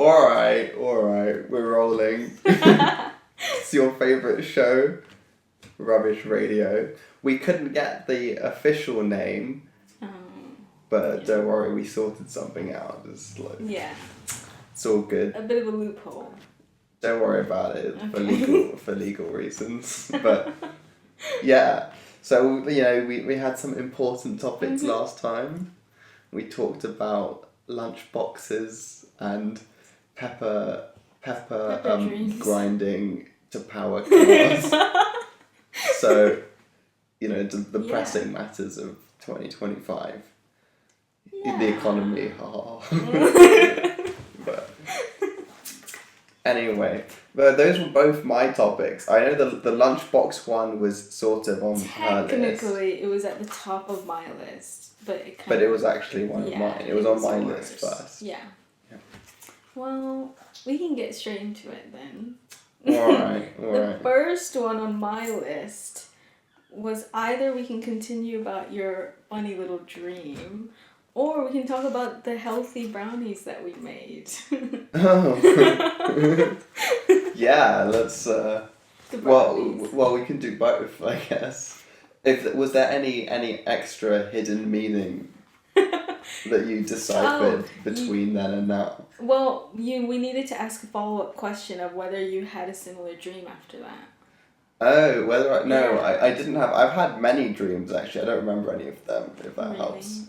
Alright, we're rolling. It's your favourite show, Rubbish Radio. We couldn't get the official name, but don't worry, we sorted something out. It's all good. A bit of a loophole. Don't worry about it for legal reasons. But yeah, so we had some important topics last time. We talked about lunch boxes and pepper grinding to power cars. So, the pressing matters of 2025. Yeah. The economy, But anyway, but those were both my topics. I know the lunchbox one was sort of on her list. Technically, it was at the top of my list, but it was actually one of mine. It was on my list first. Yeah. Well, we can get straight into it then. Alright. The first one on my list was either we can continue about your funny little dream, or we can talk about the healthy brownies that we made. Oh. Yeah, let's well, we can do both, I guess. Was there any extra hidden meaning that you deciphered between then and now? Well, we needed to ask a follow-up question of whether you had a similar dream after that. Oh, I didn't have. I've had many dreams actually. I don't remember any of them, if that helps.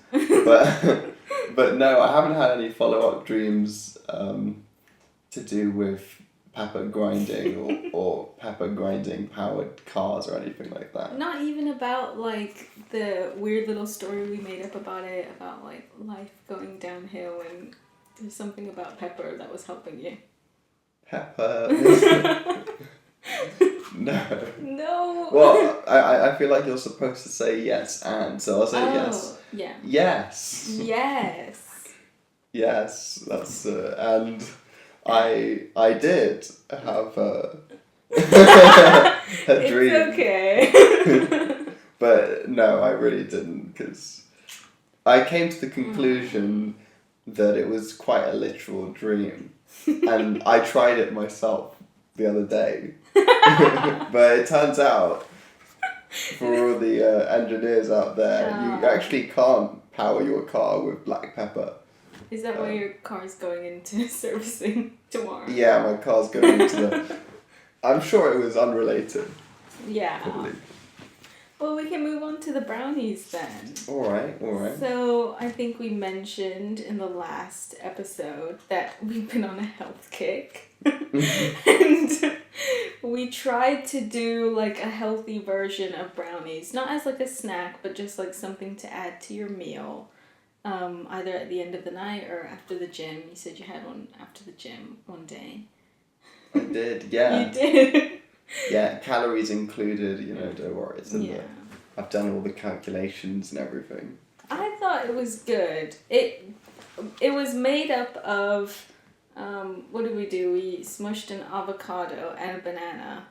But no, I haven't had any follow-up dreams to do with pepper grinding or pepper grinding powered cars or anything like that. Not even about like the weird little story we made up about it, about like life going downhill and there's something about pepper that was helping you. Pepper. No. Well, I feel like you're supposed to say yes and, so I'll say yes. Yeah. Yes. Yes. Yes, that's and I did have a dream. It's okay. But no, I really didn't, because I came to the conclusion that it was quite a literal dream, and I tried it myself the other day. But it turns out, for all the engineers out there, you actually can't power your car with black pepper. Is that why your car's going into servicing tomorrow? Yeah, my car's going into the... I'm sure it was unrelated. Yeah. Probably. Well, we can move on to the brownies then. Alright. So, I think we mentioned in the last episode that we've been on a health kick. And we tried to do like a healthy version of brownies. Not as like a snack, but just like something to add to your meal. Either at the end of the night or after the gym. You said you had one after the gym one day. I did, yeah. You did? Yeah, calories included, don't worry. It's in there. I've done all the calculations and everything. I thought it was good. It was made up of, what did we do? We smushed an avocado and a banana.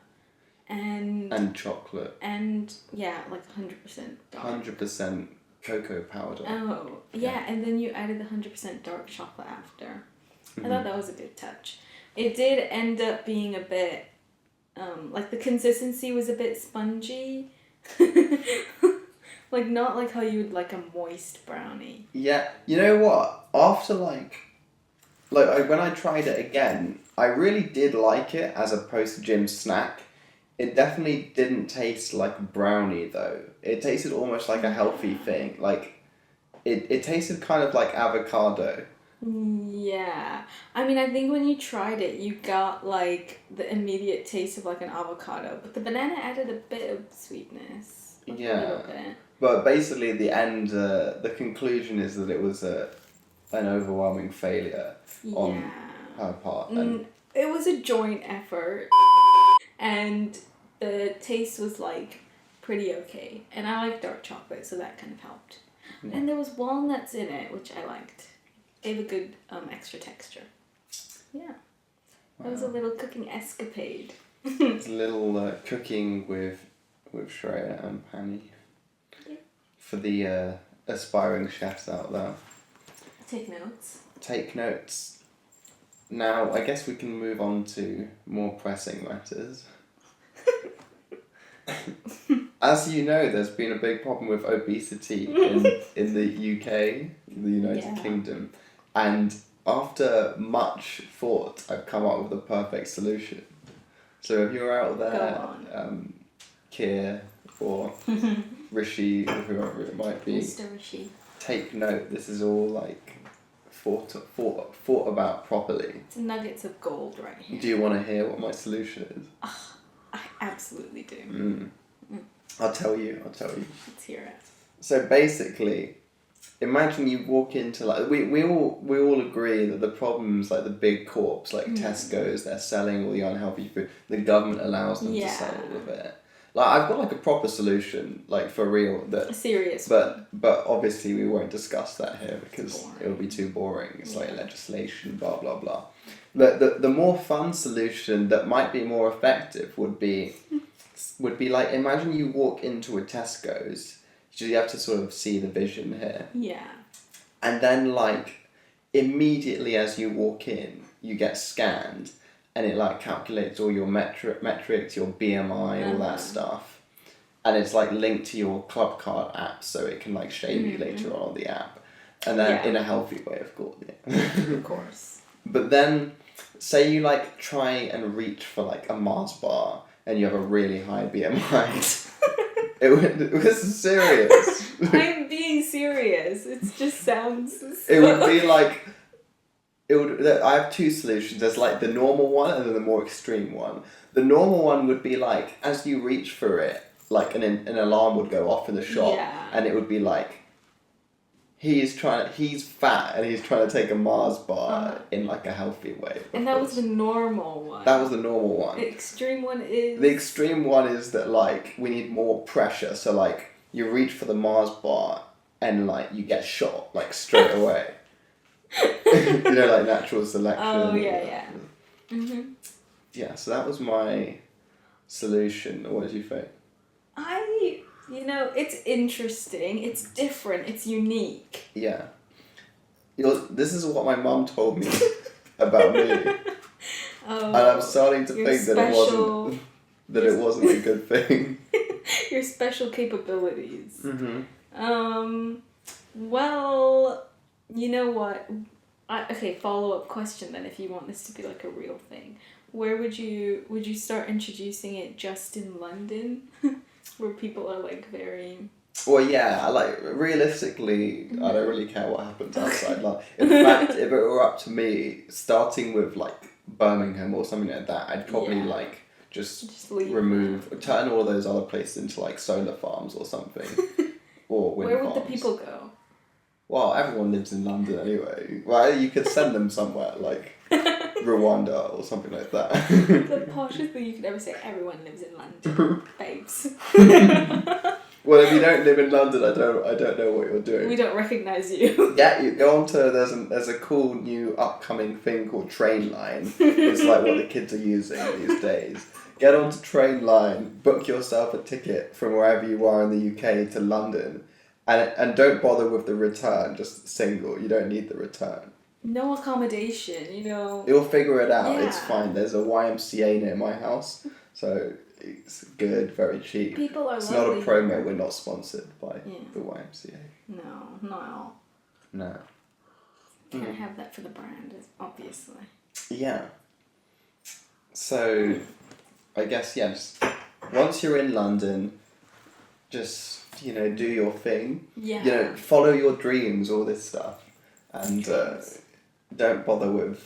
And chocolate. And, like 100% dark. 100% cocoa powder. Oh, yeah, and then you added the 100% dark chocolate after. Mm-hmm. I thought that was a good touch. It did end up being a bit, like the consistency was a bit spongy. Like not like how you would like a moist brownie. Yeah, you know what? After when I tried it again, I really did like it as a post-gym snack. It definitely didn't taste like brownie though. It tasted almost like a healthy thing. Like, it tasted kind of like avocado. Yeah. I mean, I think when you tried it, you got like the immediate taste of like an avocado, but the banana added a bit of sweetness. Like a little bit. But basically the end, the conclusion is that it was an overwhelming failure on her part. And it was a joint effort, and the taste was like pretty okay. And I like dark chocolate, so that kind of helped. Yeah. And there was walnuts in it, which I liked. Gave a good extra texture. Yeah. That was a little cooking escapade. It's a little cooking with Shreya and Penny. Yeah. For the aspiring chefs out there. Take notes. Take notes. Now, I guess we can move on to more pressing matters. As you know, there's been a big problem with obesity in the UK, the United Kingdom, and after much thought, I've come up with a perfect solution. So if you're out there, Keir or Rishi or whoever it might be, Mr. Rishi, take note. This is all like thought about properly. It's nuggets of gold right here. Do you want to hear what my solution is? I absolutely do. I'll tell you. Let's hear it. So basically, imagine you walk into like we all agree that the problems like the big corps like Tesco's, they're selling all the unhealthy food. The government allows them to sell all of it. Like I've got like a proper solution, like for real. A serious but obviously we won't discuss that here because it will be too boring. It's like legislation, blah blah blah. But the more fun solution that might be more effective would be like, imagine you walk into a Tesco's. So you have to sort of see the vision here. Yeah. And then like immediately as you walk in, you get scanned. And it like calculates all your metrics, your BMI, all that stuff, and it's like linked to your club card app, so it can like shame you later on the app, and then in a healthy way, of course. Of course. But then, say you like try and reach for like a Mars bar, and you have a really high BMI. This is serious. I'm being serious. It just sounds. It would be like. I have two solutions. There's like the normal one and then the more extreme one. The normal one would be like, as you reach for it, like an alarm would go off in the shop, and it would be like, he's fat and he's trying to take a Mars bar in like a healthy way. And that was the normal one. That was the normal one. The extreme one is. The extreme one is that like we need more pressure. So like you reach for the Mars bar and like you get shot like straight away. You know, like natural selection. Oh, yeah. Yeah, so that was my solution. What did you think? It's interesting. It's different. It's unique. Yeah. This is what my mum told me about me. And I'm starting to think that it wasn't a good thing. Your special capabilities. Well... You know what? Follow-up question then, if you want this to be like a real thing. Where would you start introducing it just in London? Where people are like very... Well, yeah, realistically, I don't really care what happens outside London. In fact, if it were up to me, starting with like Birmingham or something like that, I'd probably like just turn all those other places into like solar farms or something. Or wind farms. Where would the people go? Well, everyone lives in London anyway. Well, you could send them somewhere like Rwanda or something like that. The poshest thing you could ever say. Everyone lives in London, babes. Well, if you don't live in London, I don't know what you're doing. We don't recognise you. Yeah, you go on to there's a cool new upcoming thing called Trainline. It's like what the kids are using these days. Get onto Trainline, book yourself a ticket from wherever you are in the UK to London. And don't bother with the return, just single. You don't need the return. No accommodation, You'll figure it out. Yeah. It's fine. There's a YMCA near my house, so it's good, very cheap. People are It's not a promo. We're not sponsored by the YMCA. No, not at all. No. Can't have that for the brand, obviously. Yeah. So, I guess, just once you're in London, just... do your thing. Yeah. Follow your dreams, all this stuff, and don't bother with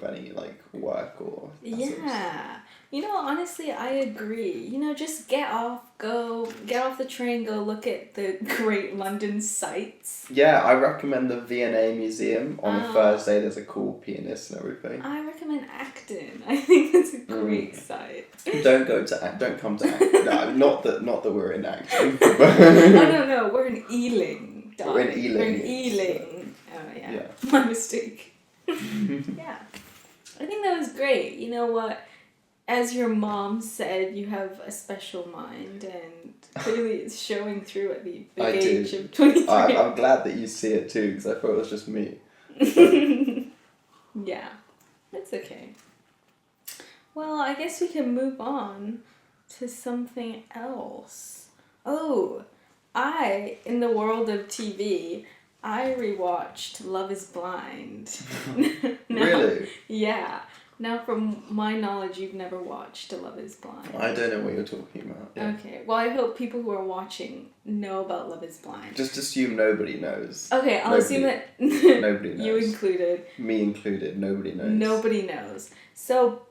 any like work or. Yeah, honestly, I agree. Just get off the train, go look at the great London sights. Yeah, I recommend the V&A Museum on a Thursday. There's a cool pianist and everything. I recommend Acton. I think it's a great site. Don't come to Acton. No, not that we're in Acton. No, we're in Ealing. We're in Ealing. We're in Ealing. Oh yeah. My mistake. Yeah. I think that was great. You know what? As your mom said, you have a special mind, and clearly it's showing through at the big age of 23. I'm glad that you see it too, because I thought it was just me. Yeah, that's okay. Well, I guess we can move on to something else. Oh, in the world of TV, I rewatched Love is Blind. Now, Really? Yeah. Now, from my knowledge, you've never watched Love is Blind. I don't know what you're talking about. Yeah. Okay. Well, I hope people who are watching know about Love is Blind. Just assume nobody knows. Okay, I'll assume that nobody knows. You included. Me included. Nobody knows. Nobody knows. So,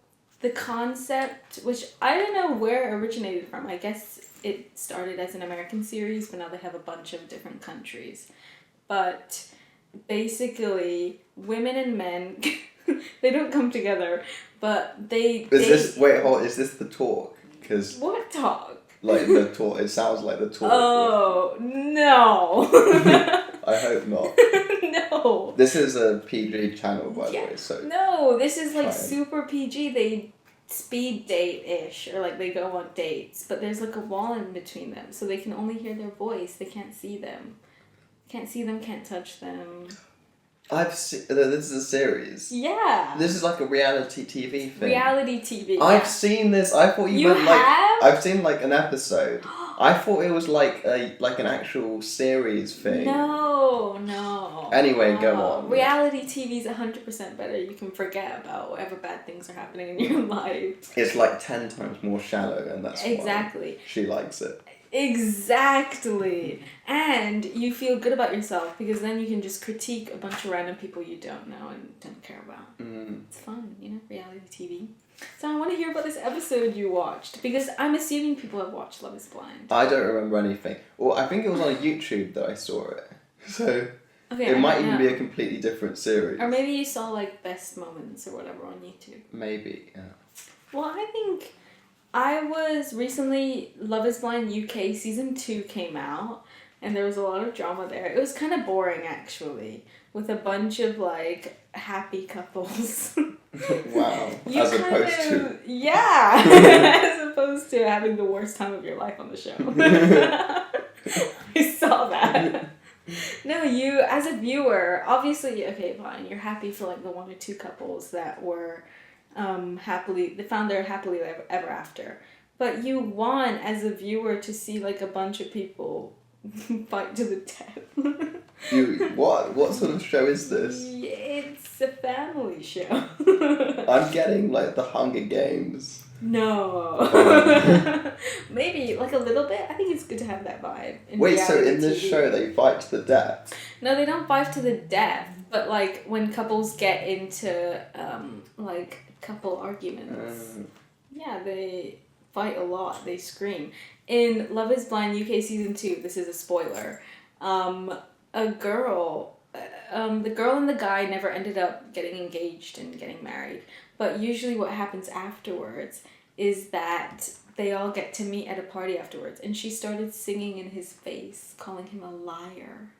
the concept, which I don't know where it originated from. I guess it started as an American series, but now they have a bunch of different countries. But basically, women and men, they don't come together, but Is this the talk? Because what talk? like the talk, it sounds like the talk. Oh, no. I hope not. No. This is a PG channel, by the way, so. No, this is like fine. super PG. They speed date-ish, or like they go on dates, but there's like a wall in between them, so they can only hear their voice. They can't see them. Can't see them, can't touch them. This is a series. Yeah. This is like a reality TV thing. Reality TV. I've seen this. I thought you meant like I've seen like an episode. I thought it was like an actual series thing. No. Anyway, go on. Reality TV is 100% better. You can forget about whatever bad things are happening in your life. It's like 10 times more shallow, and that's exactly why she likes it. Exactly. And you feel good about yourself because then you can just critique a bunch of random people you don't know and don't care about. It's fun, reality TV. So I want to hear about this episode you watched because I'm assuming people have watched Love is Blind. I don't remember anything. Well, I think it was on YouTube that I saw it. So Okay, it might even be a completely different series. Or maybe you saw like best moments or whatever on YouTube. Maybe, yeah. Well, I think I was recently, Love is Blind UK season 2 came out and there was a lot of drama there. It was kind of boring actually, with a bunch of like happy couples. Wow. As opposed to... Yeah. As opposed to having the worst time of your life on the show. I saw that. No, you, as a viewer, obviously, okay, fine, you're happy for like the one or two couples that were they found their happily ever after. But you want, as a viewer, to see like a bunch of people fight to the death. What sort of show is this? It's a family show. I'm getting like the Hunger Games. No. Maybe like a little bit. I think it's good to have that vibe. Wait, so in this TV. show they fight to the death? No, they don't fight to the death. But like when couples get into like couple arguments, yeah, they fight a lot. They scream. In Love is Blind UK season 2, this is a spoiler. The girl and the guy never ended up getting engaged and getting married. But usually what happens afterwards is that they all get to meet at a party afterwards. And she started singing in his face, calling him a liar.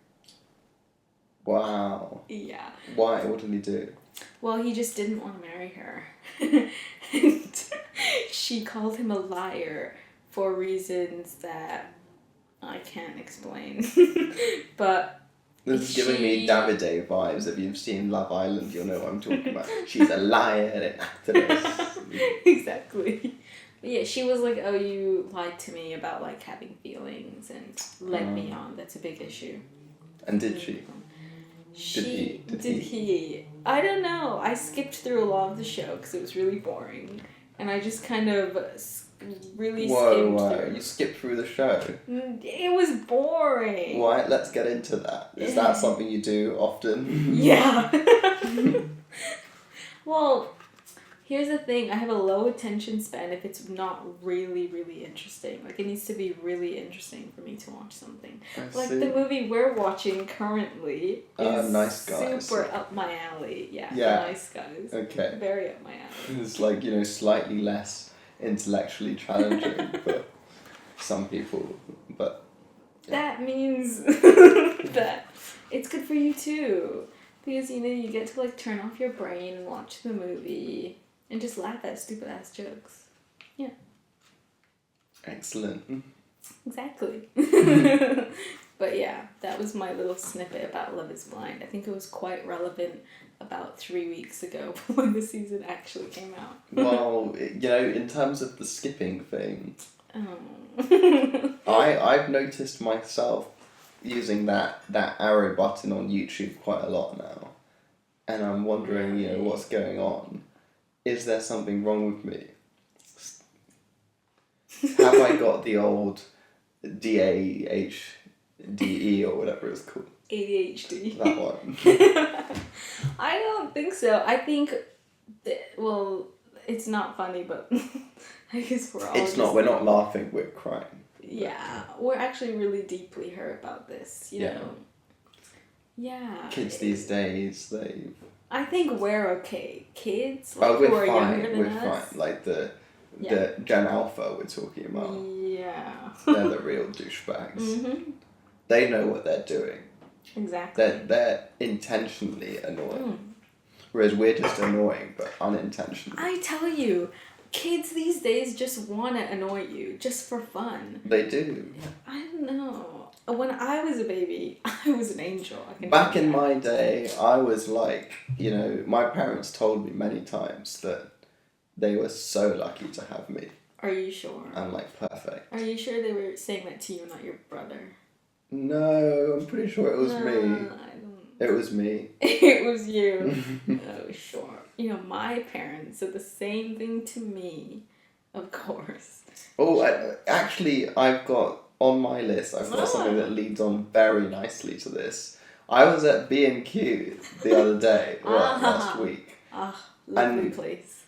Wow. Yeah. Why? What did he do? Well, he just didn't want to marry her. And she called him a liar for reasons that I can't explain. But this is giving me Davide vibes. If you've seen Love Island, you'll know what I'm talking about. She's a liar and an activist. Exactly. But yeah, she was like, oh, you lied to me about like having feelings and led me on. That's a big issue. And did she? Did he? I don't know. I skipped through a lot of the show because it was really boring. And I just kind of really skimmed through. You skipped through the show? It was boring. Why? Let's get into that. Is that something you do often? Yeah. Well, here's the thing. I have a low attention span if it's not really, really interesting. Like, it needs to be really interesting for me to watch something. Like, the movie we're watching currently is Nice Guys. super up my alley. Yeah, Nice Guys. Okay. Very up my alley. It's like, slightly less intellectually challenging for some people, but... Yeah. That means that it's good for you too. Because, you get to, like, turn off your brain and watch the movie and just laugh at stupid-ass jokes. Yeah. Excellent. Exactly. But yeah, that was my little snippet about Love is Blind. I think it was quite relevant about 3 weeks ago when the season actually came out. Well, in terms of the skipping thing, Oh. I've noticed myself using that arrow button on YouTube quite a lot now. And I'm wondering, what's going on? Is there something wrong with me? Have I got the old DAHDE or whatever it's called? ADHD. That one. I don't think so. I think, it's not funny, but I guess we're all. It's not. We're not laughing. We're crying. Yeah, we're actually really deeply hurt about this. You know. Yeah. Kids these days, they. I think we're okay. Kids who we're are fine. younger than We're us. fine. Like the Gen Alpha we're talking about. Yeah. They're the real douchebags. Mm-hmm. They know what they're doing. Exactly. They're intentionally annoying. Whereas we're just annoying, but unintentionally. I tell you, kids these days just want to annoy you, just for fun. They do. I don't know. When I was a baby, I was an angel. Back in my day, I was like, my parents told me many times that they were so lucky to have me. Are you sure? I'm like, perfect. Are you sure they were saying that to you, not your brother? No, I'm pretty sure it was me. I don't. It was me. It was you. Oh, sure. My parents said the same thing to me, of course. Oh, actually, I've got, on my list, I've got something that leads on very nicely to this. I was at B&Q the other day, last week. Lovely place.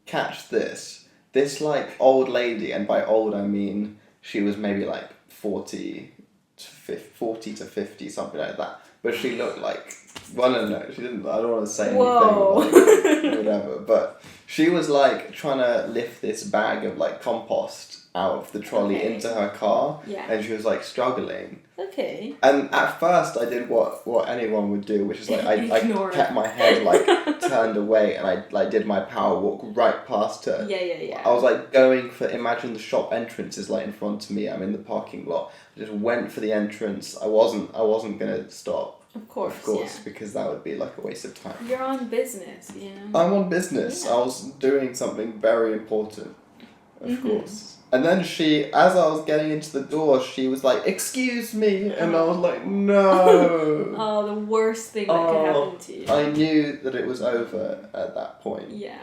Catch this. This, old lady, and by old I mean she was maybe, 40 to 50, something like that. But she looked like... Well, no, she didn't... I don't want to say anything, whatever. But she was, trying to lift this bag of, compost out of the trolley into her car. Yeah. And she was, struggling. Okay. And at first I did what anyone would do, which is, I kept my head, turned away, and I, did my power walk right past her. Yeah. I was, going for... Imagine the shop entrance is, in front of me. I'm in the parking lot. I just went for the entrance. I wasn't going to stop. Of course, because that would be a waste of time. You're on business, I'm on business. Yeah. I was doing something very important, of course. And then as I was getting into the door, she was like, "Excuse me," and I was like, "No." Oh, the worst thing that could happen to you. I knew that it was over at that point. Yeah.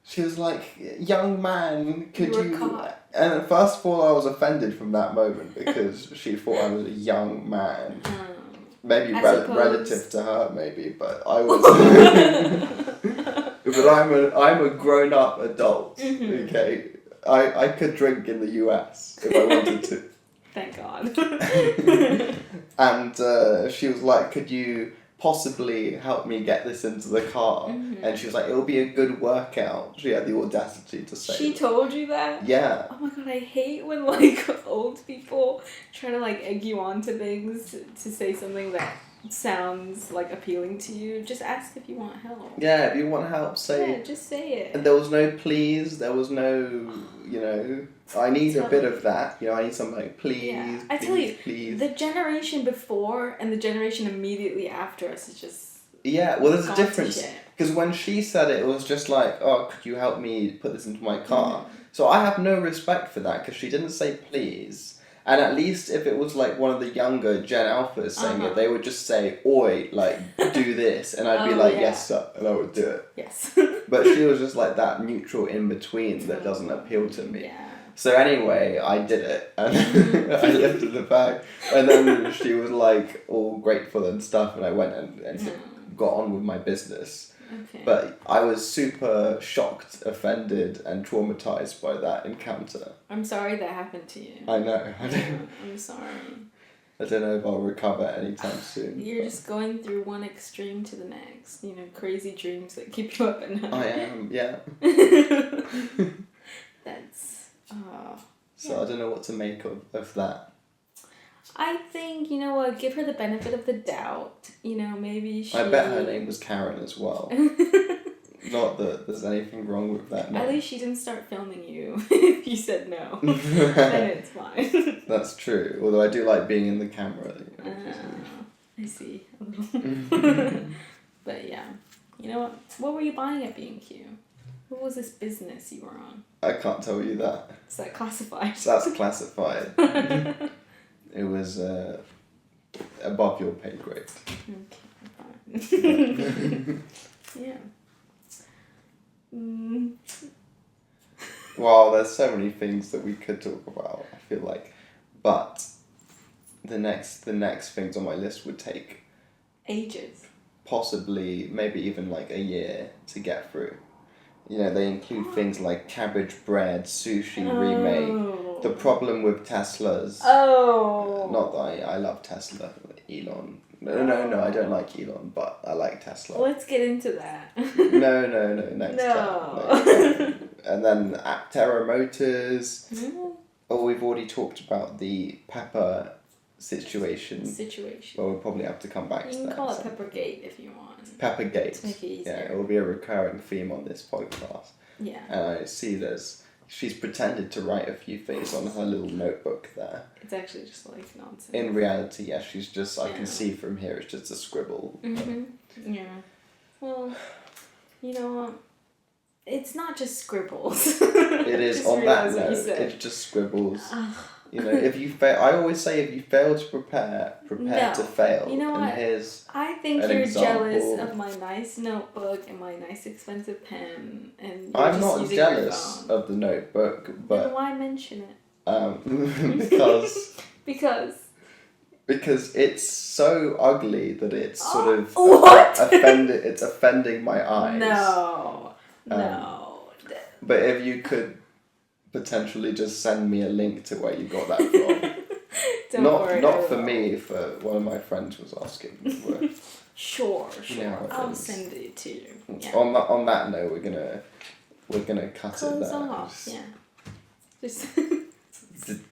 She was like, "Young man, could you?" Caught. And first of all, I was offended from that moment because she thought I was a young man. Maybe relative to her, maybe, but I was. But I'm a grown-up adult. Okay, I could drink in the US if I wanted to. Thank God. And she was like, "Could you possibly help me get this into the car?" And she was like, "It'll be a good workout." She had the audacity to say. She told you that? Yeah. Oh my God, I hate when old people try to egg you on to things to say something that sounds appealing to you. Just ask if you want help. Yeah, if you want help, say. Yeah, just say it. And there was no please. There was no, I need a bit of that. I need something please. Yeah. I tell you, please. The generation before and the generation immediately after us is just. Yeah, well, there's a difference. Because when she said it, it was just like, "Oh, could you help me put this into my car?" So I have no respect for that because she didn't say please. And at least if it was one of the younger Gen Alphas saying it, they would just say, "Oi, do this," and I'd be like, "Yes, sir," and I would do it. Yes. But she was just that neutral in between that doesn't appeal to me. Yeah. So anyway, I did it, and I lifted the bag, and then she was all grateful and stuff, and I went and got on with my business. Okay. But I was super shocked, offended, and traumatized by that encounter. I'm sorry that happened to you. I know. I'm sorry. I don't know if I'll recover anytime soon. You're just going through one extreme to the next. Crazy dreams that keep you up at night. I am, yeah. That's... So I don't know what to make of that. I think, give her the benefit of the doubt. Maybe she... I bet her name was Karen as well. Not that there's anything wrong with that name. At least she didn't start filming you if you said no. Then it's fine. That's true. Although I do like being in the camera. I see. But yeah. You know what? What were you buying at B&Q? What was this business you were on? I can't tell you that. Is that classified? That's classified. It was above your pay grade. Okay, fine. Yeah. Well, there's so many things that we could talk about, I feel like. But the next things on my list would take Ages. possibly maybe even like a year to get through. You know, they include things like cabbage bread, sushi remake. The problem with Teslas. Oh. Not that I love Tesla, Elon. No, I don't like Elon, but I like Tesla. Let's get into that. No, next time. And then Aptera Motors. Oh, we've already talked about the pepper situation. Well, we'll probably have to come back to that. You can call it Peppergate if you want. Peppergate. To make it easier. Yeah, it will be a recurring theme on this podcast. Yeah. And I see she's pretended to write a few things on her little notebook there. It's actually just like nonsense. In reality, yes, she's just, I can see from here, it's just a scribble. Yeah. Well, you know what? It's not just scribbles. It is, on that note, it's just scribbles. You know, if you fail, I always say if you fail to prepare to fail. You know what? And here's I think an you're example. jealous of my nice notebook and my nice expensive pen, and you're I'm just not using jealous your phone. of the notebook, Then but why mention it? Because it's so ugly that it's sort of what? It's offending my eyes. No. But if you could potentially just send me a link to where you got that from. Not for me, for one of my friends was asking. Sure. Yeah, I'll send it to you. Yeah. On that note, we're gonna cut Close it there. off. Yeah. Just